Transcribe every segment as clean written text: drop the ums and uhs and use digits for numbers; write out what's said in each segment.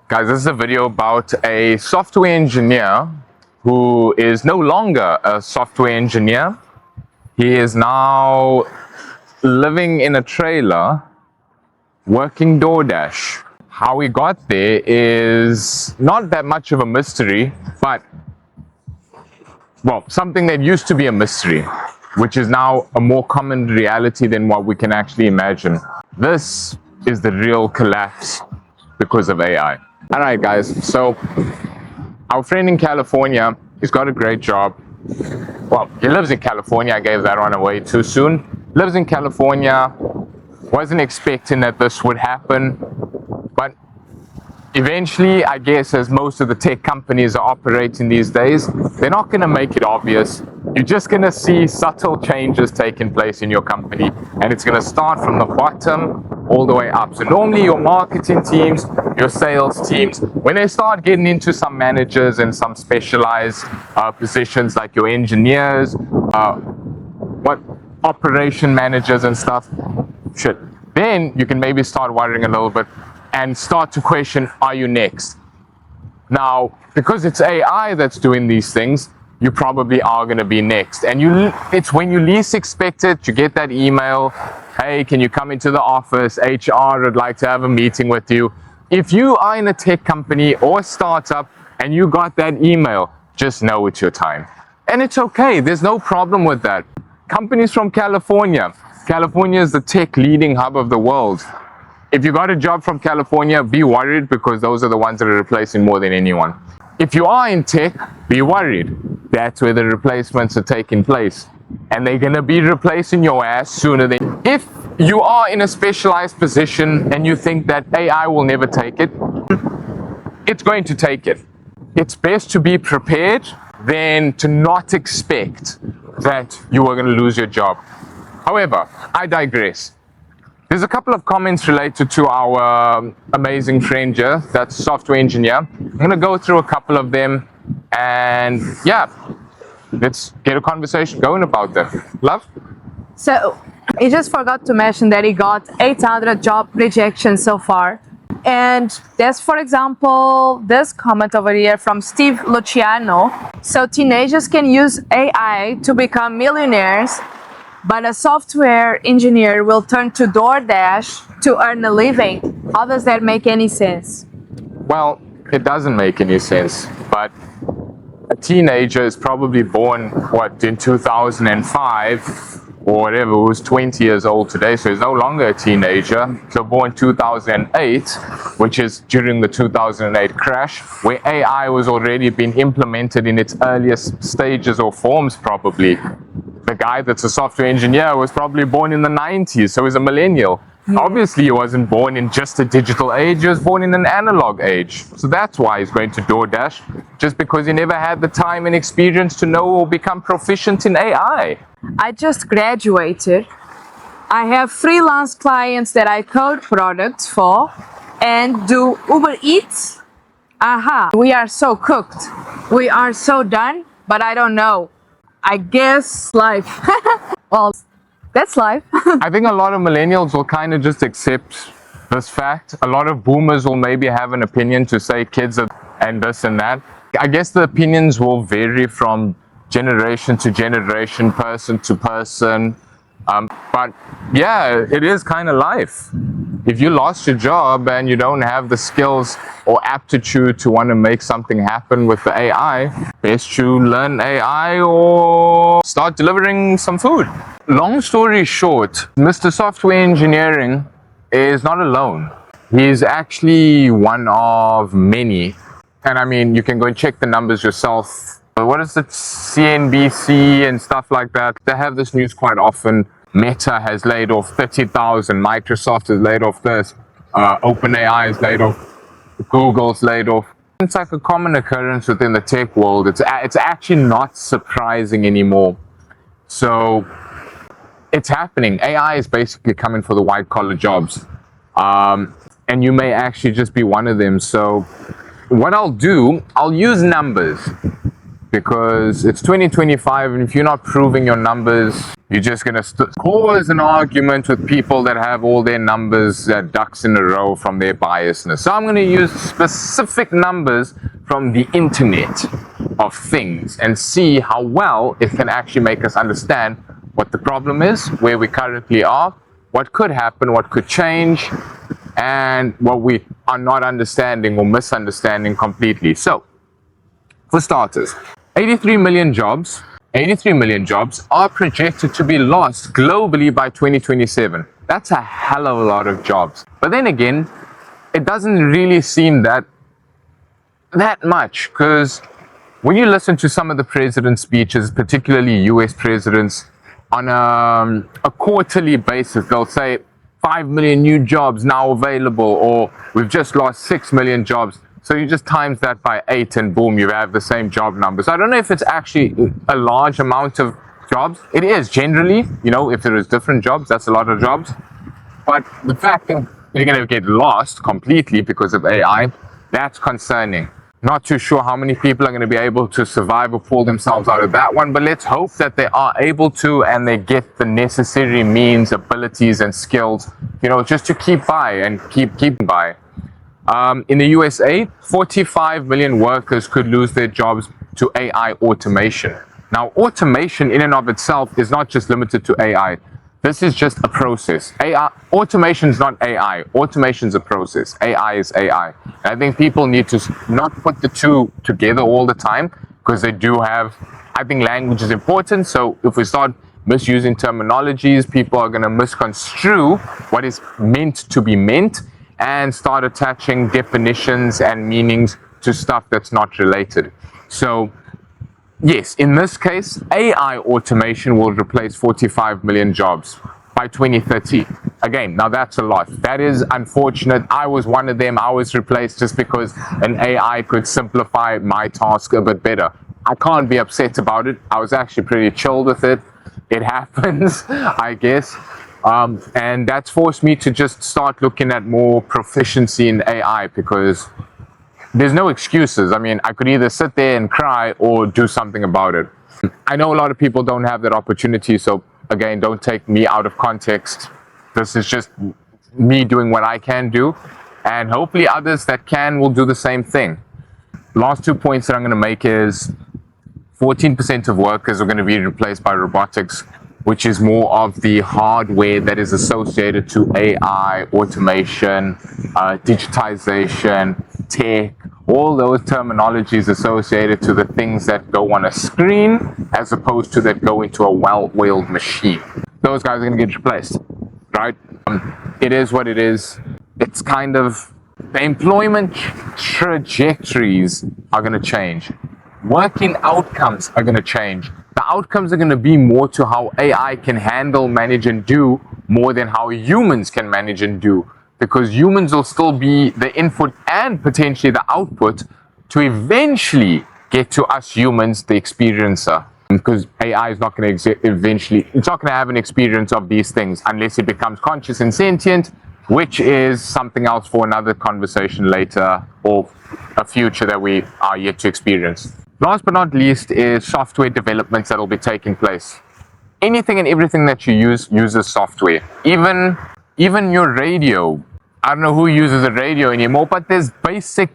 Guys, this is a video about a software engineer who is no longer a software engineer. He is now living in a trailer working DoorDash. How he got there is not that much of a mystery, but well, something that used to be a mystery, which is now a more common reality than what we can actually imagine. This is the real collapse because of AI. All right, guys, so our friend in California, he's got a great job. Well, he lives in California. I gave that one away too soon. Lives in California, wasn't expecting that this would happen, but eventually, I guess, as most of the tech companies are operating these days, they're not going to make it obvious. You're just going to see subtle changes taking place in your company, and it's going to start from the bottom all the way up. So normally your marketing teams, your sales teams, when they start getting into some managers and some specialized positions like your engineers, operation managers and stuff, then you can maybe start worrying a little bit and start to question, are you next? Now, because it's AI that's doing these things, you probably are going to be next. And it's when you least expect it, you get that email, hey, can you come into the office? HR would like to have a meeting with you. If you are in a tech company or startup and you got that email, just know it's your time. And it's okay. There's no problem with that. Companies from California. California is the tech leading hub of the world. If you got a job from California, be worried because those are the ones that are replacing more than anyone. If you are in tech, be worried. That's where the replacements are taking place. And they're going to be replacing your ass sooner than... If you are in a specialized position and you think that AI will never take it, it's going to take it. It's best to be prepared than to not expect that you are going to lose your job. However, I digress. There's a couple of comments related to our amazing friend here, that's software engineer. I'm going to go through a couple of them and yeah, let's get a conversation going about them. Love? So, he just forgot to mention that he got 800 job rejections so far. And there's, for example, this comment over here from Steve Luciano. So, teenagers can use AI to become millionaires, but a software engineer will turn to DoorDash to earn a living. How does that make any sense? Well, it doesn't make any sense, but a teenager is probably born, in 2005 or whatever, who's 20 years old today, so he's no longer a teenager. So born 2008, which is during the 2008 crash, where AI was already being implemented in its earliest stages or forms probably. The guy that's a software engineer was probably born in the 90s, so he's a millennial. Obviously, he wasn't born in just a digital age, he was born in an analog age. So that's why he's going to DoorDash, just because he never had the time and experience to know or become proficient in AI. I just graduated. I have freelance clients that I code products for and do Uber Eats. Aha, we are so cooked. We are so done, but I don't know. I guess life. Well, that's life. I think a lot of millennials will kind of just accept this fact. A lot of boomers will maybe have an opinion to say kids are and this and that. I guess the opinions will vary from generation to generation, person to person. But yeah, it is kind of life. If you lost your job and you don't have the skills or aptitude to want to make something happen with the AI, best you learn AI or start delivering some food. Long story short, Mr. Software Engineering is not alone. He's actually one of many. And I mean, you can go and check the numbers yourself. What is it? CNBC and stuff like that. They have this news quite often. Meta has laid off 30,000. Microsoft has laid off this. OpenAI has laid off. Google's laid off. It's like a common occurrence within the tech world. It's actually not surprising anymore. So it's happening. AI is basically coming for the white collar jobs. And you may actually just be one of them. So what I'll do, I'll use numbers. because it's 2025, and if you're not proving your numbers, you're just going to cause an argument with people that have all their numbers, ducks in a row from their biasness. So I'm going to use specific numbers from the internet of things and see how well it can actually make us understand what the problem is, where we currently are, what could happen, what could change, and what we are not understanding or misunderstanding completely. So, for starters, 83 million jobs are projected to be lost globally by 2027. That's a hell of a lot of jobs. But then again, it doesn't really seem that much, because when you listen to some of the president's speeches, particularly US presidents, on a quarterly basis, they'll say 5 million new jobs now available, or we've just lost 6 million jobs. So you just times that by 8 and boom, you have the same job numbers. I don't know if it's actually a large amount of jobs. It is generally, if there is different jobs, that's a lot of jobs. But the fact that they're going to get lost completely because of AI, that's concerning. Not too sure how many people are going to be able to survive or pull themselves out of that one, but let's hope that they are able to, and they get the necessary means, abilities, and skills, just to keep by and keep by. In the USA, 45 million workers could lose their jobs to AI automation. Now, automation in and of itself is not just limited to AI. This is just a process. Automation is not AI. Automation is a process. AI is AI. And I think people need to not put the two together all the time, because they do have, I think language is important. So if we start misusing terminologies, people are going to misconstrue what is meant to be meant and start attaching definitions and meanings to stuff that's not related. So yes, in this case, AI automation will replace 45 million jobs by 2030. Again, now that's a lot. That is unfortunate. I was one of them. I was replaced just because an AI could simplify my task a bit better. I can't be upset about it. I was actually pretty chilled with it. It happens, I guess. And that's forced me to just start looking at more proficiency in AI, because there's no excuses. I mean, I could either sit there and cry or do something about it. I know a lot of people don't have that opportunity, so again, don't take me out of context. This is just me doing what I can do, and hopefully others that can will do the same thing. Last 2 points that I'm going to make is 14% of workers are going to be replaced by robotics, which is more of the hardware that is associated to AI, automation, digitization, tech, all those terminologies associated to the things that go on a screen as opposed to that go into a well-oiled machine. Those guys are going to get replaced, right? It is what it is. It's kind of, the employment trajectories are going to change. Working outcomes are going to change. The outcomes are going to be more to how AI can handle, manage, and do more than how humans can manage and do. Because humans will still be the input and potentially the output to eventually get to us humans, the experiencer. Because AI is not going to it's not going to have an experience of these things unless it becomes conscious and sentient, which is something else for another conversation later, or a future that we are yet to experience. Last but not least is software developments that will be taking place. Anything and everything that you use uses software. Even your radio. I don't know who uses a radio anymore, but there's basic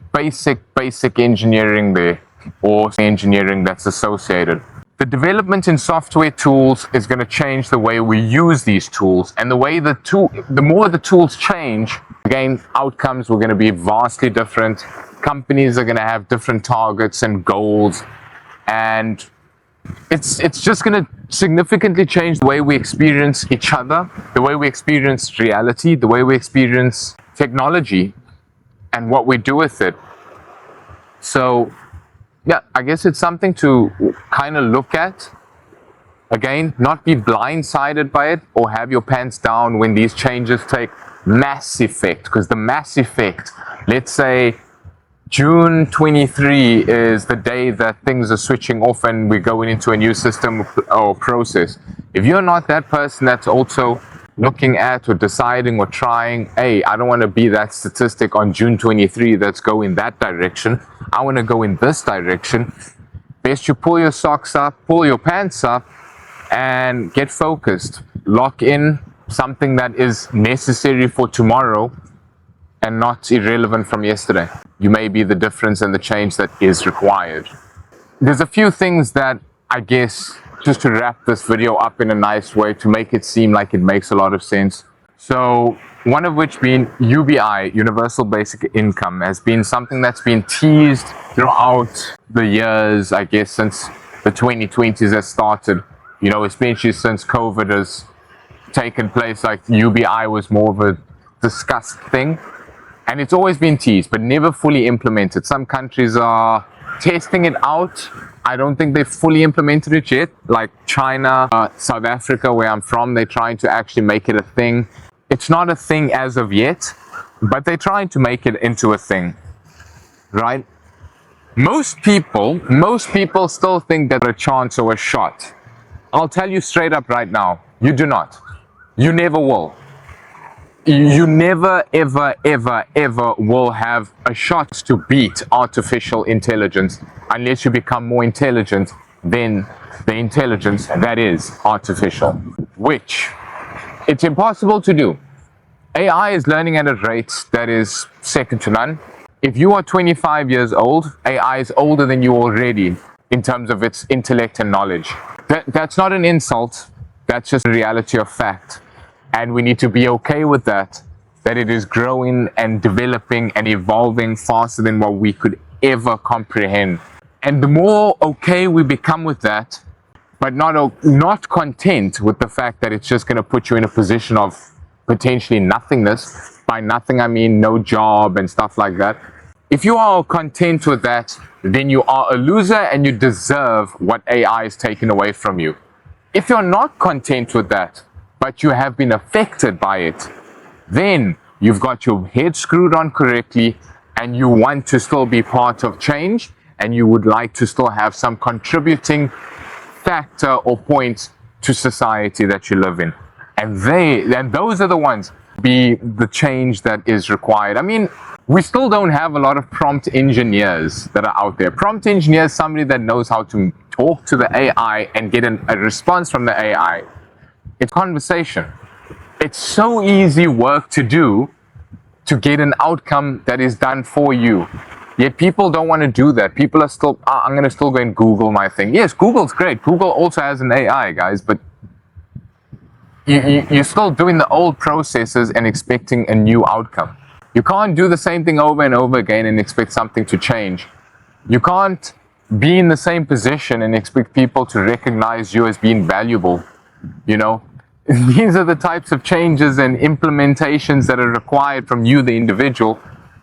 engineering there, or engineering that's associated. The development in software tools is going to change the way we use these tools, and the more the tools change, again, outcomes were going to be vastly different. Companies are going to have different targets and goals, and it's just going to significantly change the way we experience each other, the way we experience reality, the way we experience technology, and what we do with it. So yeah, I guess it's something to kind of look at. Again, not be blindsided by it or have your pants down when these changes take mass effect, because the mass effect, let's say June 23 is the day that things are switching off and we're going into a new system or process. If you're not that person that's also looking at or deciding or trying, hey, I don't want to be that statistic on June 23 that's going that direction. I want to go in this direction. best you pull your socks up, pull your pants up, and get focused. Lock in something that is necessary for tomorrow and not irrelevant from yesterday. You may be the difference and the change that is required. There's a few things that I guess, just to wrap this video up in a nice way to make it seem like it makes a lot of sense. So one of which being UBI, Universal Basic Income, has been something that's been teased throughout the years, I guess, since the 2020s has started, you know, especially since COVID has taken place. Like UBI was more of a discussed thing, and it's always been teased but never fully implemented. Some countries are testing it out. I don't think they've fully implemented it yet, like China, South Africa, where I'm from. They're trying to actually make it a thing. It's not a thing as of yet, but they're trying to make it into a thing, right? Most people still think that a chance or a shot. I'll tell you straight up right now, you do not. You never will. You never, ever, ever, ever will have a shot to beat artificial intelligence unless you become more intelligent than the intelligence that is artificial, which it's impossible to do. AI is learning at a rate that is second to none. If you are 25 years old, AI is older than you already in terms of its intellect and knowledge. That's not an insult. That's just a reality of fact. And we need to be okay with that it is growing and developing and evolving faster than what we could ever comprehend. And the more okay we become with that, but not content with the fact that it's just going to put you in a position of potentially nothingness. By nothing, I mean no job and stuff like that. If you are content with that, then you are a loser and you deserve what AI is taking away from you. If you're not content with that, but you have been affected by it, then you've got your head screwed on correctly and you want to still be part of change and you would like to still have some contributing factor or point to society that you live in. And those are the ones be the change that is required. I mean, we still don't have a lot of prompt engineers that are out there. Prompt engineer is somebody that knows how to talk to the AI and get a response from the AI. It's conversation. It's so easy work to do to get an outcome that is done for you. Yet people don't want to do that. People are still, I'm going to still go and Google my thing. Yes, Google's great. Google also has an AI, guys, but you're still doing the old processes and expecting a new outcome. You can't do the same thing over and over again and expect something to change. You can't be in the same position and expect people to recognize you as being valuable. You know, these are the types of changes and implementations that are required from you, the individual,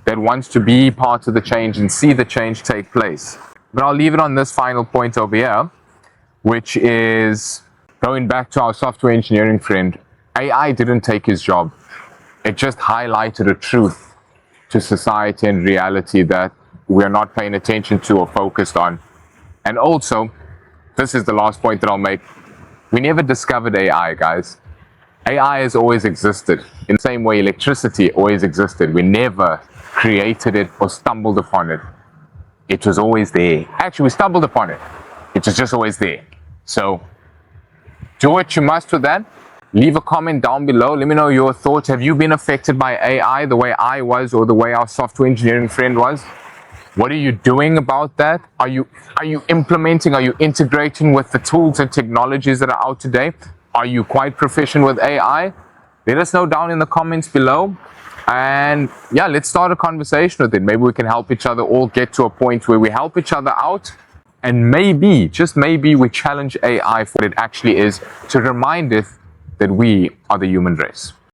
that wants to be part of the change and see the change take place. But I'll leave it on this final point over here, which is going back to our software engineering friend. AI didn't take his job. It just highlighted a truth to society and reality that we're not paying attention to or focused on. And also, this is the last point that I'll make. We never discovered AI, guys. AI has always existed. In the same way electricity always existed. We never created it or stumbled upon it. It was always there. Actually, we stumbled upon it. It was just always there. So, do what you must with that. Leave a comment down below. Let me know your thoughts. Have you been affected by AI the way I was or the way our software engineering friend was? What are you doing about that? Are you implementing, are you integrating with the tools and technologies that are out today? Are you quite proficient with AI? Let us know down in the comments below. And yeah, let's start a conversation with it. Maybe we can help each other all get to a point where we help each other out. And maybe, just maybe, we challenge AI for what it actually is to remind it that we are the human race.